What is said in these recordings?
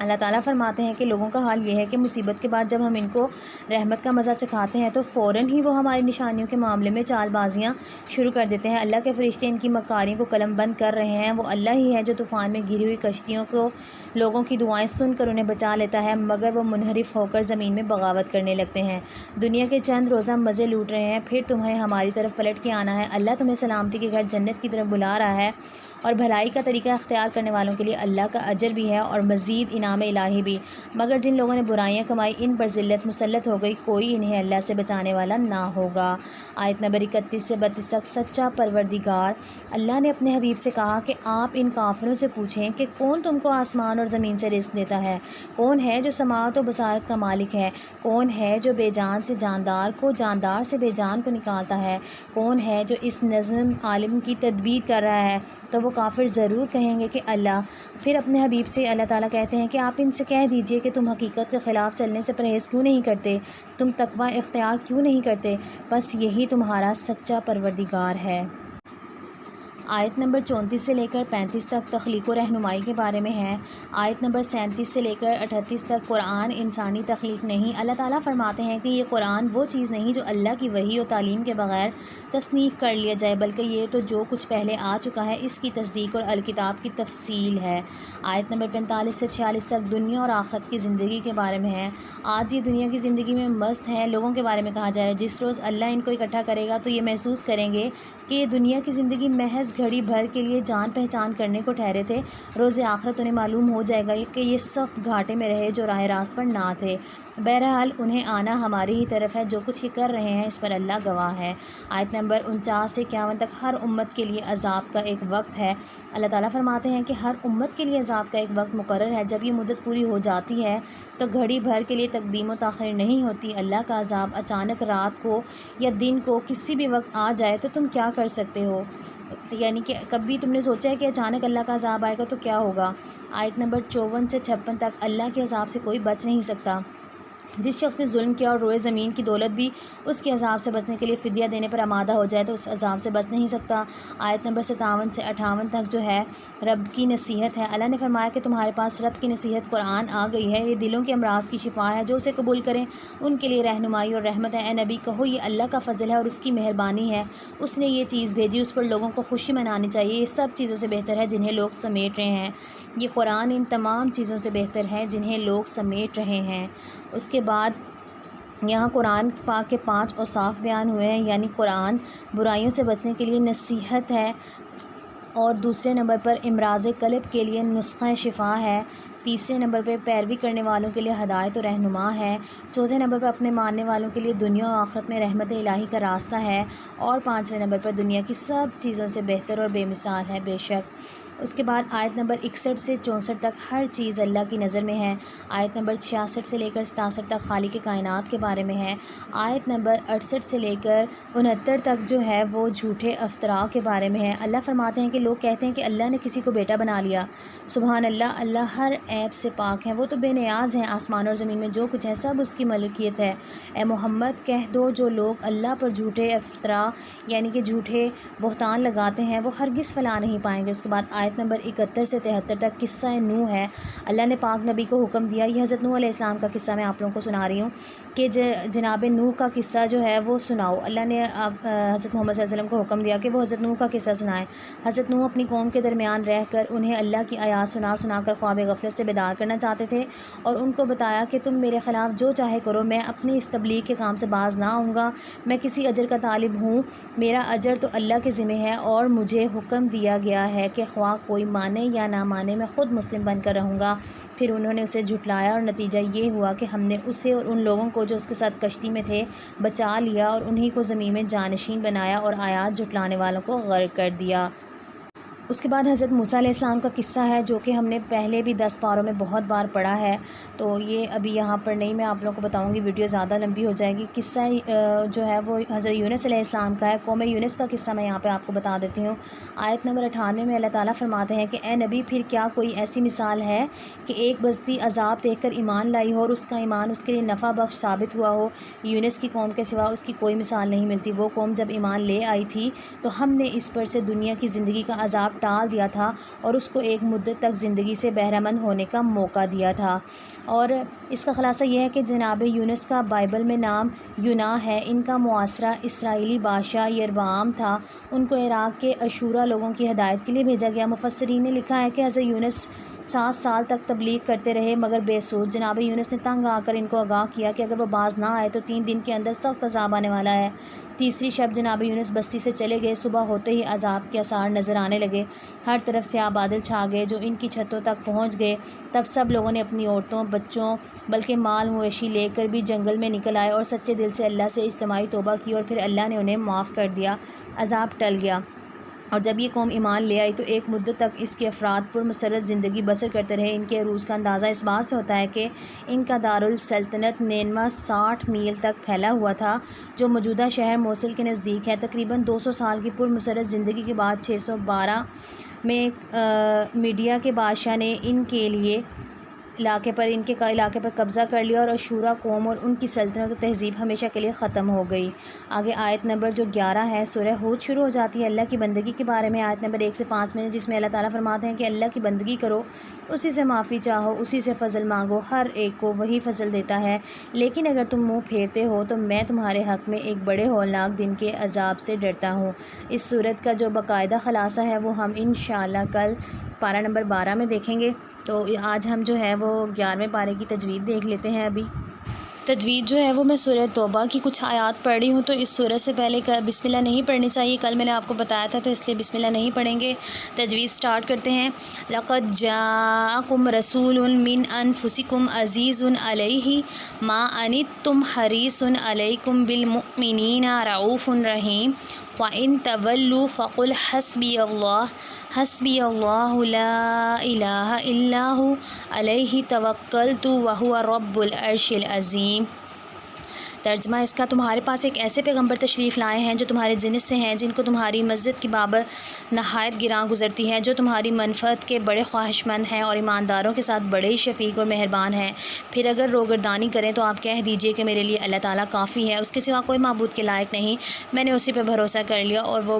اللہ تعالیٰ فرماتے ہیں کہ لوگوں کا حال یہ ہے کہ مصیبت کے بعد جب ہم ان کو رحمت کا مزہ چکھاتے ہیں تو فوراً ہی وہ ہماری نشانیوں کے معاملے میں چال بازیاں شروع کر دیتے ہیں۔ اللہ کے فرشتے ان کی مکاریوں کو قلم بند کر رہے ہیں۔ وہ اللہ ہی ہے جو طوفان میں گری ہوئی کشتیوں کو لوگوں کی دعائیں سن کر انہیں بچا لیتا ہے، مگر وہ منحرف ہو کر زمین میں بغاوت کرنے لگتے ہیں۔ دنیا کے چند روزہ مزے لوٹ رہے ہیں، پھر تمہیں ہماری طرف پلٹ کے آنا ہے۔ اللہ تمہیں سلامتی کے گھر جنت کی طرف بلا رہا ہے، اور بھلائی کا طریقہ اختیار کرنے والوں کے لیے اللہ کا اجر بھی ہے اور مزید انعام الہی بھی، مگر جن لوگوں نے برائیاں کمائی ان پر ذلت مسلط ہو گئی، کوئی انہیں اللہ سے بچانے والا نہ ہوگا۔ آیت نمبر 31 سے 32 تک۔ سچا پروردگار اللہ نے اپنے حبیب سے کہا کہ آپ ان کافروں سے پوچھیں کہ کون تم کو آسمان اور زمین سے رزق دیتا ہے؟ کون ہے جو سماعت و بصارت کا مالک ہے؟ کون ہے جو بے جان سے جاندار کو، جاندار سے بے جان کو نکالتا ہے؟ کون ہے جو اس نظم عالم کی تدبیر کر رہا ہے؟ تو وہ کافر ضرور کہیں گے کہ اللہ۔ پھر اپنے حبیب سے اللہ تعالیٰ کہتے ہیں کہ آپ ان سے کہہ دیجئے کہ تم حقیقت کے خلاف چلنے سے پرہیز کیوں نہیں کرتے؟ تم تقوی اختیار کیوں نہیں کرتے؟ بس یہی تمہارا سچا پروردگار ہے۔ آیت نمبر 34 سے لے کر 35 تک تخلیق و رہنمائی کے بارے میں ہے۔ آیت نمبر 37 سے لے کر 38 تک قرآن انسانی تخلیق نہیں۔ اللہ تعالیٰ فرماتے ہیں کہ یہ قرآن وہ چیز نہیں جو اللہ کی وحی و تعلیم کے بغیر تصنیف کر لیا جائے، بلکہ یہ تو جو کچھ پہلے آ چکا ہے اس کی تصدیق اور الکتاب کی تفصیل ہے۔ آیت نمبر 45 سے 46 تک دنیا اور آخرت کی زندگی کے بارے میں ہے۔ آج یہ دنیا کی زندگی میں مست ہیں لوگوں کے بارے میں کہا جائے، جس روز اللہ ان کو اکٹھا کرے گا تو یہ محسوس کریں گے کہ یہ دنیا کی زندگی محض گھڑی بھر کے لیے جان پہچان کرنے کو ٹھہرے تھے۔ روز آخرت انہیں معلوم ہو جائے گا کہ یہ سخت گھاٹے میں رہے جو راہ راست پر نہ تھے۔ بہرحال انہیں آنا ہماری ہی طرف ہے، جو کچھ یہ کر رہے ہیں اس پر اللہ گواہ ہے۔ آیت نمبر 49 سے 51 تک ہر امت کے لیے عذاب کا ایک وقت ہے۔ اللہ تعالیٰ فرماتے ہیں کہ ہر امت کے لیے عذاب کا ایک وقت مقرر ہے، جب یہ مدت پوری ہو جاتی ہے تو گھڑی بھر کے لیے تقدیم و تاخیر نہیں ہوتی۔ اللہ کا عذاب اچانک رات کو یا دن کو کسی بھی وقت آ جائے تو تم کیا کر سکتے ہو؟ یعنی کہ کبھی تم نے سوچا ہے کہ اچانک اللہ کا عذاب آئے گا تو کیا ہوگا؟ آیت نمبر 54 سے 56 تک اللہ کے عذاب سے کوئی بچ نہیں سکتا۔ جس شخص نے ظلم کیا اور روئے زمین کی دولت بھی اس کے عذاب سے بچنے کے لیے فدیہ دینے پر آمادہ ہو جائے تو اس عذاب سے بچ نہیں سکتا۔ آیت نمبر 57 سے 58 تک جو ہے رب کی نصیحت ہے۔ اللہ نے فرمایا کہ تمہارے پاس رب کی نصیحت قرآن آ گئی ہے، یہ دلوں کے امراض کی شفا ہے، جو اسے قبول کریں ان کے لیے رہنمائی اور رحمت ہے۔ اے نبی کہو یہ اللہ کا فضل ہے اور اس کی مہربانی ہے، اس نے یہ چیز بھیجی، اس پر لوگوں کو خوشی منانی چاہیے، یہ سب چیزوں سے بہتر ہے جنہیں لوگ سمیٹ رہے ہیں۔ یہ قرآن ان تمام چیزوں سے بہتر ہے جنہیں لوگ سمیٹ رہے ہیں۔ اس کے بعد یہاں قرآن پاک کے 5 اوصاف بیان ہوئے ہیں، یعنی قرآن برائیوں سے بچنے کے لیے نصیحت ہے، اور دوسرے نمبر پر امراض قلب کے لیے نسخہ شفا ہے، تیسرے نمبر پہ پیروی کرنے والوں کے لیے ہدایت و رہنما ہے، چوتھے نمبر پر اپنے ماننے والوں کے لیے دنیا و آخرت میں رحمت الہی کا راستہ ہے، اور پانچویں نمبر پر دنیا کی سب چیزوں سے بہتر اور بے مثال ہے بے شک۔ اس کے بعد آیت نمبر 61 سے 64 تک ہر چیز اللہ کی نظر میں ہے۔ آیت نمبر 66 سے لے کر 67 تک خالق کائنات کے بارے میں ہے۔ آیت نمبر 68 سے لے کر 69 تک جو ہے وہ جھوٹے افطراء کے بارے میں ہے۔ اللہ فرماتے ہیں کہ لوگ کہتے ہیں کہ اللہ نے کسی کو بیٹا بنا لیا۔ سبحان اللہ، اللہ ہر عیب سے پاک ہیں، وہ تو بے نیاز ہیں۔ آسمان اور زمین میں جو کچھ ہے سب اس کی ملکیت ہے۔ اے محمد کہہ دو جو لوگ اللہ پر جھوٹے افطراء یعنی کہ جھوٹے بہتان لگاتے ہیں وہ ہرگز فلاح نہیں پائیں گے۔ اس کے بعد آیت نمبر 71 سے 73 تک قصہ نوح ہے۔ اللہ نے پاک نبی کو حکم دیا، یہ حضرت نوح علیہ السلام کا قصہ میں آپ لوگوں کو سنا رہی ہوں کہ جناب نوح کا قصہ جو ہے وہ سناؤ۔ اللہ نے حضرت محمد صلی اللہ علیہ وسلم کو حکم دیا کہ وہ حضرت نوح کا قصہ سنائیں۔ حضرت نوح اپنی قوم کے درمیان رہ کر انہیں اللہ کی آیات سنا کر خواب غفلت سے بیدار کرنا چاہتے تھے، اور ان کو بتایا کہ تم میرے خلاف جو چاہے کرو، میں اپنی اس تبلیغ کے کام سے باز نہ آؤں گا، میں کسی اجر کا طالب ہوں، میرا اجر تو اللہ کے ذمہ ہے، اور مجھے حکم دیا گیا ہے کہ خواہ کوئی مانے یا نہ مانے میں خود مسلم بن کر رہوں گا۔ پھر انہوں نے اسے جھٹلایا اور نتیجہ یہ ہوا کہ ہم نے اسے اور ان لوگوں کو جو اس کے ساتھ کشتی میں تھے بچا لیا، اور انہی کو زمین میں جانشین بنایا اور آیات جھٹلانے والوں کو غرق کر دیا۔ اس کے بعد حضرت موسیٰ علیہ السلام کا قصہ ہے جو کہ ہم نے پہلے بھی 10 پاروں میں بہت بار پڑھا ہے، تو یہ ابھی یہاں پر نہیں میں آپ لوگوں کو بتاؤں گی، ویڈیو زیادہ لمبی ہو جائے گی۔ قصہ جو ہے وہ حضرت یونس علیہ السلام کا ہے، قوم یونس کا قصہ میں یہاں پہ آپ کو بتا دیتی ہوں۔ آیت نمبر 98 میں اللہ تعالیٰ فرماتے ہیں کہ اے نبی پھر کیا کوئی ایسی مثال ہے کہ ایک بستی عذاب دیکھ کر ایمان لائی ہو اور اس کا ایمان اس کے لیے نفع بخش ثابت ہوا ہو؟ یونس کی قوم کے سوا اس کی کوئی مثال نہیں ملتی۔ وہ قوم جب ایمان لے آئی تھی تو ہم نے اس پر سے دنیا کی زندگی کا عذاب ٹال دیا تھا اور اس کو ایک مدت تک زندگی سے بہرہ مند ہونے کا موقع دیا تھا۔ اور اس کا خلاصہ یہ ہے کہ جناب یونس کا بائبل میں نام یونا ہے۔ ان کا معاصرہ اسرائیلی بادشاہ یربعام تھا۔ ان کو عراق کے اشورا لوگوں کی ہدایت کے لیے بھیجا گیا۔ مفسرین نے لکھا ہے کہ حضرت یونس 7 سال تک تبلیغ کرتے رہے مگر بے سود۔ جناب یونس نے تنگ آ کر ان کو آگاہ کیا کہ اگر وہ باز نہ آئے تو 3 دن کے اندر سخت عذاب آنے والا ہے۔ تیسری شب جناب یونس بستی سے چلے گئے۔ صبح ہوتے ہی عذاب کے آثار نظر آنے لگے۔ ہر طرف سیاہ بادل چھا گئے جو ان کی چھتوں تک پہنچ گئے۔ تب سب لوگوں نے اپنی عورتوں، بچوں بلکہ مال مویشی لے کر بھی جنگل میں نکل آئے اور سچے دل سے اللہ سے اجتماعی توبہ کی اور پھر اللہ نے انہیں معاف کر دیا۔ عذاب ٹل گیا اور جب یہ قوم ایمان لے آئی تو ایک مدت تک اس کے افراد پرمسرت زندگی بسر کرتے رہے۔ ان کے عروج کا اندازہ اس بات سے ہوتا ہے کہ ان کا دارالسلطنت نینوا 60 میل تک پھیلا ہوا تھا جو موجودہ شہر موصل کے نزدیک ہے۔ تقریباً 200 سال کی پرمسرت زندگی کے بعد 612 میں میڈیا کے بادشاہ نے ان کے علاقے پر قبضہ کر لیا اور اشورا قوم اور ان کی سلطنت و تہذیب ہمیشہ کے لیے ختم ہو گئی۔ آگے آیت نمبر جو 11 ہے سورہ ہود شروع ہو جاتی ہے اللہ کی بندگی کے بارے میں۔ آیت نمبر 1 سے 5 میں جس میں اللہ تعالیٰ فرماتے ہیں کہ اللہ کی بندگی کرو، اسی سے معافی چاہو، اسی سے فضل مانگو، ہر ایک کو وہی فضل دیتا ہے، لیکن اگر تم منہ پھیرتے ہو تو میں تمہارے حق میں ایک بڑے ہولناک دن کے عذاب سے ڈرتا ہوں۔ اس صورت کا جو باقاعدہ خلاصہ ہے وہ ہم انشاءاللہ کل پارہ نمبر 12 میں دیکھیں گے۔ تو آج ہم جو ہے وہ 11ویں پارے کی تجوید دیکھ لیتے ہیں۔ ابھی تجوید جو ہے وہ میں سورہ توبہ کی کچھ آیات پڑھ رہی ہوں، تو اس سورت سے پہلے بسم اللہ نہیں پڑھنی چاہیے۔ کل میں نے آپ کو بتایا تھا تو اس لیے بسم اللہ نہیں پڑھیں گے۔ تجوید سٹارٹ کرتے ہیں۔ لقد جاءکم رسول من انفسکم عزیز علیہ ما عنتم حریص علیکم بالمؤمنین رؤوف رحیم وَإِن تَوَلُّوا فَقُلْ حَسْبِيَ اللَّهُ لَا إِلَٰهَ إِلَّا هُوَ عَلَيْهِ تَوَكَّلْتُ وَهُوَ رَبُّ الْعَرْشِ الْعَظِيمِ۔ ترجمہ اس کا، تمہارے پاس ایک ایسے پیغمبر تشریف لائے ہیں جو تمہارے جنس سے ہیں، جن کو تمہاری مسجد کی بابت نہایت گراں گزرتی ہے، جو تمہاری منفعت کے بڑے خواہش مند ہیں اور ایمانداروں کے ساتھ بڑے ہی شفیق اور مہربان ہیں۔ پھر اگر روگردانی کریں تو آپ کہہ دیجئے کہ میرے لیے اللہ تعالیٰ کافی ہے، اس کے سوا کوئی معبود کے لائق نہیں، میں نے اسی پہ بھروسہ کر لیا اور وہ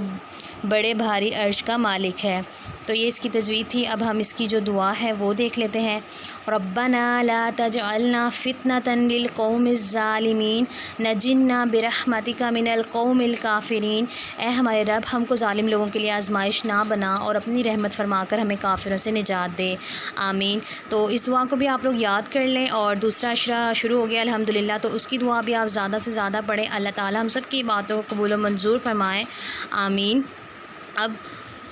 بڑے بھاری عرش کا مالک ہے۔ تو یہ اس کی تجوید تھی۔ اب ہم اس کی جو دعا ہے وہ دیکھ لیتے ہیں۔ ربنا لا تجعلنا فتنة للقوم الظالمین نجنا برحمتک من القوم الکافرین۔ اے ہمارے رب، ہم کو ظالم لوگوں کے لیے آزمائش نہ بنا اور اپنی رحمت فرما کر ہمیں کافروں سے نجات دے، آمین۔ تو اس دعا کو بھی آپ لوگ یاد کر لیں، اور دوسرا عشرہ شروع ہو گیا الحمدللہ، تو اس کی دعا بھی آپ زیادہ سے زیادہ پڑھیں۔ اللہ تعالیٰ ہم سب کی باتوں کو قبول و منظور فرمائیں، آمین۔ اب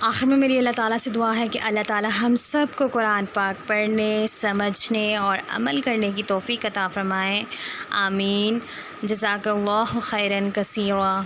آخر میں میری اللہ تعالیٰ سے دعا ہے کہ اللہ تعالیٰ ہم سب کو قرآن پاک پڑھنے، سمجھنے اور عمل کرنے کی توفیق عطا فرمائے، آمین۔ جزاک اللہ خیراً کثیرا۔